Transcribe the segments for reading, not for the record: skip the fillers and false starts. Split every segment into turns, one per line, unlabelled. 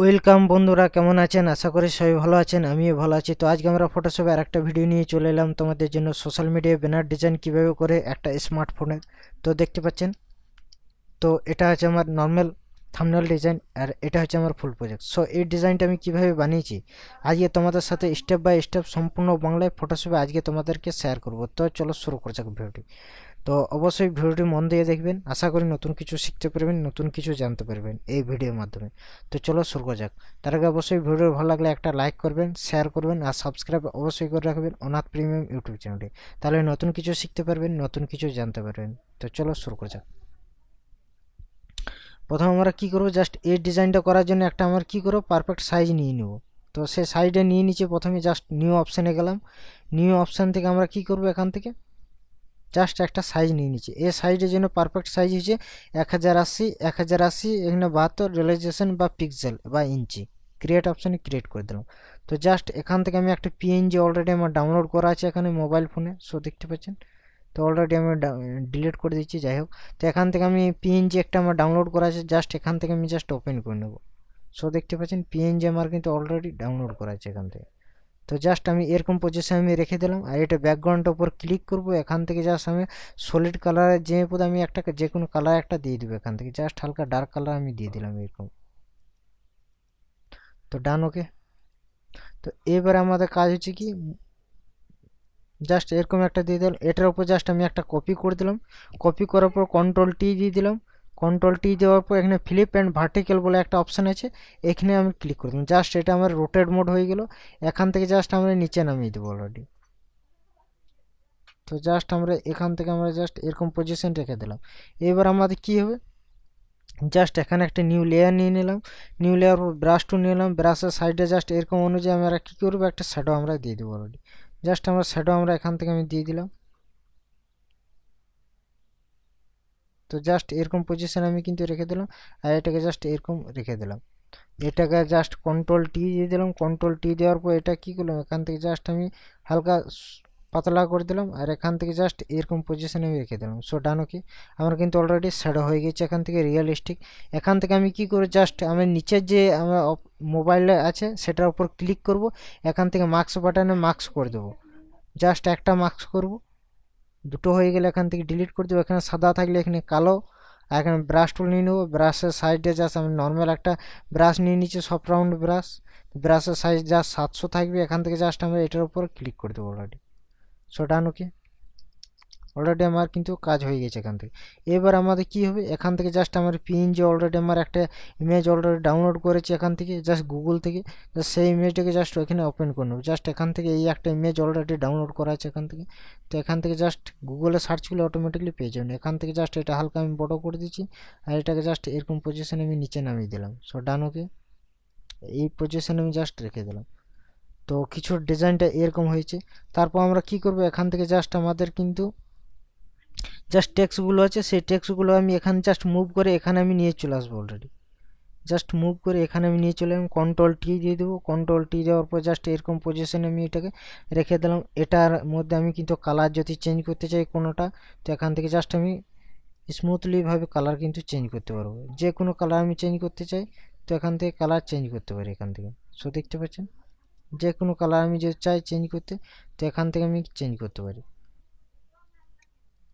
Welcome বন্ধুরা, কেমন আছেন? আশা করি সবাই ভালো আছেন। আমিও ভালো আছি। তো আজকে আমরা ফটোশপে আরেকটা ভিডিও নিয়ে চলে এলাম তোমাদের জন্য, সোশ্যাল মিডিয়ায় ব্যানার ডিজাইন কিভাবে করে একটা স্মার্টফোনের। তো দেখতে পাচ্ছেন, তো এটা হচ্ছে আমার নর্মাল থাম্বনেল ডিজাইন, আর এটা হচ্ছে আমার ফুল প্রজেক্ট। সো এই ডিজাইনটা আমি কিভাবে বানিয়েছি আজকে তোমাদের সাথে স্টেপ বাই স্টেপ সম্পূর্ণ বাংলায় ফটোশপে আজকে তোমাদেরকে শেয়ার করব। তো চলো শুরু করা যাক ভিডিওটি। তো অবশ্যই ভিডিওটি মন দিয়ে দেখবেন, আশা করি নতুন কিছু শিখতে পারবেন, নতুন কিছু জানতে পারবেন এই ভিডিওর মাধ্যমে। তো চলো শুরু করা যাক। তার আগে অবশ্যই ভিডিও ভালো লাগলে একটা লাইক করবেন, শেয়ার করবেন, আর সাবস্ক্রাইব অবশ্যই করে রাখবেন অনাথ প্রিমিয়াম ইউটিউব চ্যানেলটি। তাহলে নতুন কিছু শিখতে পারবেন, নতুন কিছু জানতে পারবেন। তো চলো শুরু করা যাক। প্রথম আমরা কি করব, জাস্ট এই ডিজাইনটা করার জন্য একটা আমরা কি করব, পারফেক্ট সাইজ নিয়ে নেব। তো সে সাইডে নিয়ে নিচে প্রথমে জাস্ট নিউ অপশানে গেলাম। নিউ অপশান থেকে আমরা কি করব, এখান থেকে জাস্ট একটা সাইজ নিয়ে নিচ্ছি। এই সাইজের জন্য পারফেক্ট সাইজ হচ্ছে 1080 এখানে 72 রিয়েলাইজেশন বা পিক্সেল বা ইঞ্চি। ক্রিয়েট অপশানে ক্রিয়েট করে দিলাম। তো জাস্ট এখান থেকে আমি একটা পিএনজি অলরেডি আমার ডাউনলোড করা আছে এখানে মোবাইল ফোনে, সো দেখতে পাচ্ছেন। তো অলরেডি আমি ডিলিট করে দিচ্ছি, যাই হোক। তো এখান থেকে আমি পিএনজি একটা আমার ডাউনলোড করা আছে, জাস্ট এখান থেকে আমি জাস্ট ওপেন করে নেব। সো দেখতে পাচ্ছেন পিএনজি আমার কিন্তু অলরেডি ডাউনলোড করা আছে এখান থেকে। তো জাস্ট আমি এরকম পজিশন আমি রেখে দিলাম, আর এটা ব্যাকগ্রাউন্ডের উপর ক্লিক করব। এখান থেকে জাস্ট আমি সলিড কালারের যে পদে আমি একটা যে কোনো কালার একটা দিয়ে দেবো। এখান থেকে জাস্ট হালকা ডার্ক কালার আমি দিয়ে দিলাম এরকম। তো ডান, ওকে। তো এবার আমাদের কাজ হচ্ছে কি, জাস্ট এরকম একটা দিয়ে দিলাম। এটার উপর জাস্ট আমি একটা কপি করে দিলাম। কপি করার পর কন্ট্রোল টি দিয়ে দিলাম। কন্ট্রোল টি দেওয়ার পর এখানে ফ্লিপ অ্যান্ড ভার্টিক্যাল বলে একটা অপশান আছে, এখানে আমি ক্লিক করে দিলাম। জাস্ট এটা আমার রোটেট মোড হয়ে গেল। এখান থেকে জাস্ট আমরা নিচে নামিয়ে দেবো অলরেডি। তো জাস্ট আমরা এখান থেকে আমরা জাস্ট এরকম পজিশন রেখে দিলাম। এবার আমাদের কি হবে, জাস্ট এখানে একটা নিউ লেয়ার নিয়ে নিলাম। নিউ লেয়ার ব্রাশ টু নিলাম। ব্রাশের সাইডে জাস্ট এরকম অনুযায়ী আমরা কী করবো, একটা শ্যাডো আমরা দিয়ে দেবো অলরেডি। জাস্ট আমরা শ্যাডো আমরা এখান থেকে আমি দিয়ে দিলাম। তো জাস্ট এরকম পজিশন আমি কিন্তু রেখে দিলাম, আর এটাকে জাস্ট এরকম রেখে দিলাম। এটাকে জাস্ট কন্ট্রোল টি দিয়ে দিলাম। কন্ট্রোল টি দেওয়ার পর এটা কী করলাম, এখান থেকে জাস্ট আমি হালকা পাতলা করে দিলাম, আর এখান থেকে জাস্ট এরকম পজিশনে আমি রেখে দিলাম। সো ডান, ওকে। আমার কিন্তু অলরেডি শ্যাডো হয়ে গেছে এখান থেকে রিয়েলিস্টিক। এখান থেকে আমি কি করে, জাস্ট আমি নিচের যে আমার মোবাইলে আছে সেটার উপর ক্লিক করব। এখান থেকে মার্কস বাটনে মার্কস করে দেবো। জাস্ট একটা মার্কস করব, দুটো হয়ে গেলে এখান থেকে ডিলিট করে দেবো। এখানে সাদা থাকলে এখানে কালো। আর এখানে ব্রাশ টুল নিয়ে নেবো। ব্রাশের সাইডে জাস্ট আমি নর্মাল একটা ব্রাশ নিয়ে নিচ্ছি, সফট রাউন্ড ব্রাশ। ব্রাশের সাইজ জাস্ট 700 থাকবে। এখান থেকে জাস্ট আমরা এটার উপর ক্লিক করে দেবো অলরেডি। সো ডান, ওকে। অলরেডি আমার কিন্তু কাজ হয়ে গেছে এখান থেকে। এবার আমাদের কি হবে, এখান থেকে জাস্ট আমার পিএনজি অলরেডি আমার একটা ইমেজ অলরেডি ডাউনলোড করেছি এখান থেকে জাস্ট গুগল থেকে। জাস্ট সেই ইমেজটাকে জাস্ট ওখানে ওপেন করে নেবো। জাস্ট এখান থেকে এই একটা ইমেজ অলরেডি ডাউনলোড করা আছে এখান থেকে। তো এখান থেকে জাস্ট গুগলে সার্চ করলে অটোমেটিকলি পেয়ে যাবেন। এখান থেকে জাস্ট এটা হালকা আমি বড় করে দিচ্ছি, আর এটাকে জাস্ট এরকম পজিশনে আমি নিচে নামিয়ে দিলাম। সো ডান, ওকে। এই পজিশনে আমি জাস্ট রেখে দিলাম। তো কিছু ডিজাইনটা এরকম হয়েছে। তারপর আমরা কি করব, এখান থেকে জাস্ট আমাদের কিন্তু জাস্ট টেক্সটগুলো আছে, সেই টেক্সটগুলো আমি এখানে জাস্ট মুভ করে এখানে আমি নিয়ে চলে আসবো অলরেডি। জাস্ট মুভ করে এখানে আমি নিয়ে চলে এলাম। কন্ট্রোল টি দিয়ে দেবো। কন্ট্রোল টি দেওয়ার পর জাস্ট এরকম পজিশনে আমি এটাকে রেখে দিলাম। এটার মধ্যে আমি কিন্তু কালার যদি চেঞ্জ করতে চাই কোনোটা, তো এখান থেকে জাস্ট আমি স্মুথলিভাবে কালার কিন্তু চেঞ্জ করতে পারবো। যে কোনো কালার আমি চেঞ্জ করতে চাই, তো এখান থেকে কালার চেঞ্জ করতে পারি এখান থেকে। সো দেখতে পাচ্ছেন, যে কোনো কালার আমি যদি চাই চেঞ্জ করতে, তো এখান থেকে আমি চেঞ্জ করতে পারি।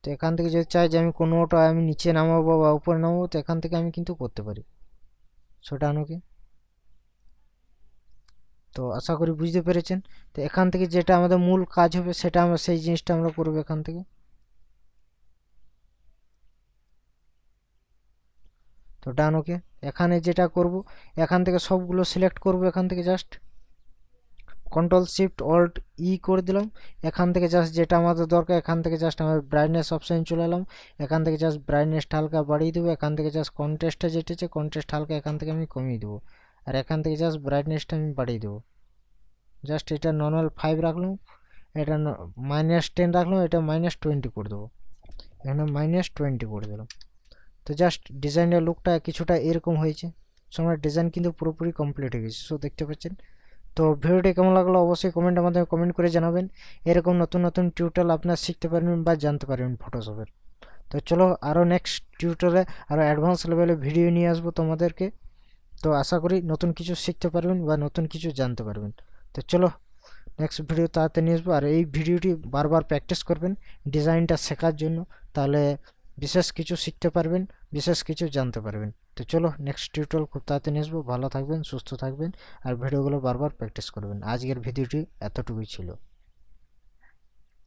তো এখান থেকে যদি চাই যে আমি কোনোটা আমি নিচে নামাবো বা উপরে নামাবো, তো এখান থেকে আমি কিন্তু করতে পারি। সেটা আনুকে। তো আশা করি বুঝতে পেরেছেন। তো এখান থেকে যেটা আমাদের মূল কাজ হবে সেটা আমরা সেই জিনিসটা আমরা করবো এখান থেকে। তো ডান, ওকে। এখানে যেটা করব, এখান থেকে সবগুলো সিলেক্ট করব। এখান থেকে জাস্ট কন্ট্রোল শিফট অল্ট ই করে দিলাম। এখান থেকে জাস্ট যেটা আমাদের দরকার, এখান থেকে জাস্ট আমার ব্রাইটনেস অপশান চলে এলাম। এখান থেকে জাস্ট ব্রাইটনেসটা হালকা বাড়িয়ে দেবো। এখান থেকে জাস্ট কন্ট্রাস্টটা যেটা আছে কন্ট্রাস্ট হালকা এখান থেকে আমি কমিয়ে দেবো। আর এখান থেকে জাস্ট ব্রাইটনেসটা আমি বাড়িয়ে দেবো। জাস্ট এটা নর্মাল 5 রাখলাম, এটা -10 রাখলাম, এটা -20 করে দেবো। এখানে -20 করে দিলাম। তো জাস্ট ডিজাইনের লুকটা কিছুটা এরকম হয়েছে। সো আমার ডিজাইন কিন্তু পুরোপুরি কমপ্লিট হয়ে গেছে। সো দেখতে পাচ্ছেন। তো ভিডিওটি কেমন লাগলো অবশ্যই কমেন্টের মাধ্যমে কমেন্ট করে জানাবেন। এরকম নতুন নতুন টিউটোরিয়াল আপনারা শিখতে পারবেন বা জানতে পারবেন ফটোশপের। তো চলো আরও নেক্সট টিউটোরিয়ালে আরও অ্যাডভান্স লেভেলে ভিডিও নিয়ে আসবো তোমাদেরকে। তো আশা করি নতুন কিছু শিখতে পারবেন বা নতুন কিছু জানতে পারবেন। তো চলো নেক্সট ভিডিও তাড়াতাড়ি নিয়ে আসবো। আর এই ভিডিওটি বারবার প্র্যাকটিস করবেন ডিজাইনটা শেখার জন্য, তাহলে বিশেষ কিছু শিখতে পারবেন, বিশেষ কিছু জানতে পারবেন। তো চলো নেক্সট টিউটোরিয়াল খুব তাড়াতাড়ি নিয়ে আসবো। ভালো থাকবেন, সুস্থ থাকবেন, আর ভিডিওগুলো বারবার প্র্যাকটিস করবেন। আজকের ভিডিওটি এতটুকুই ছিল।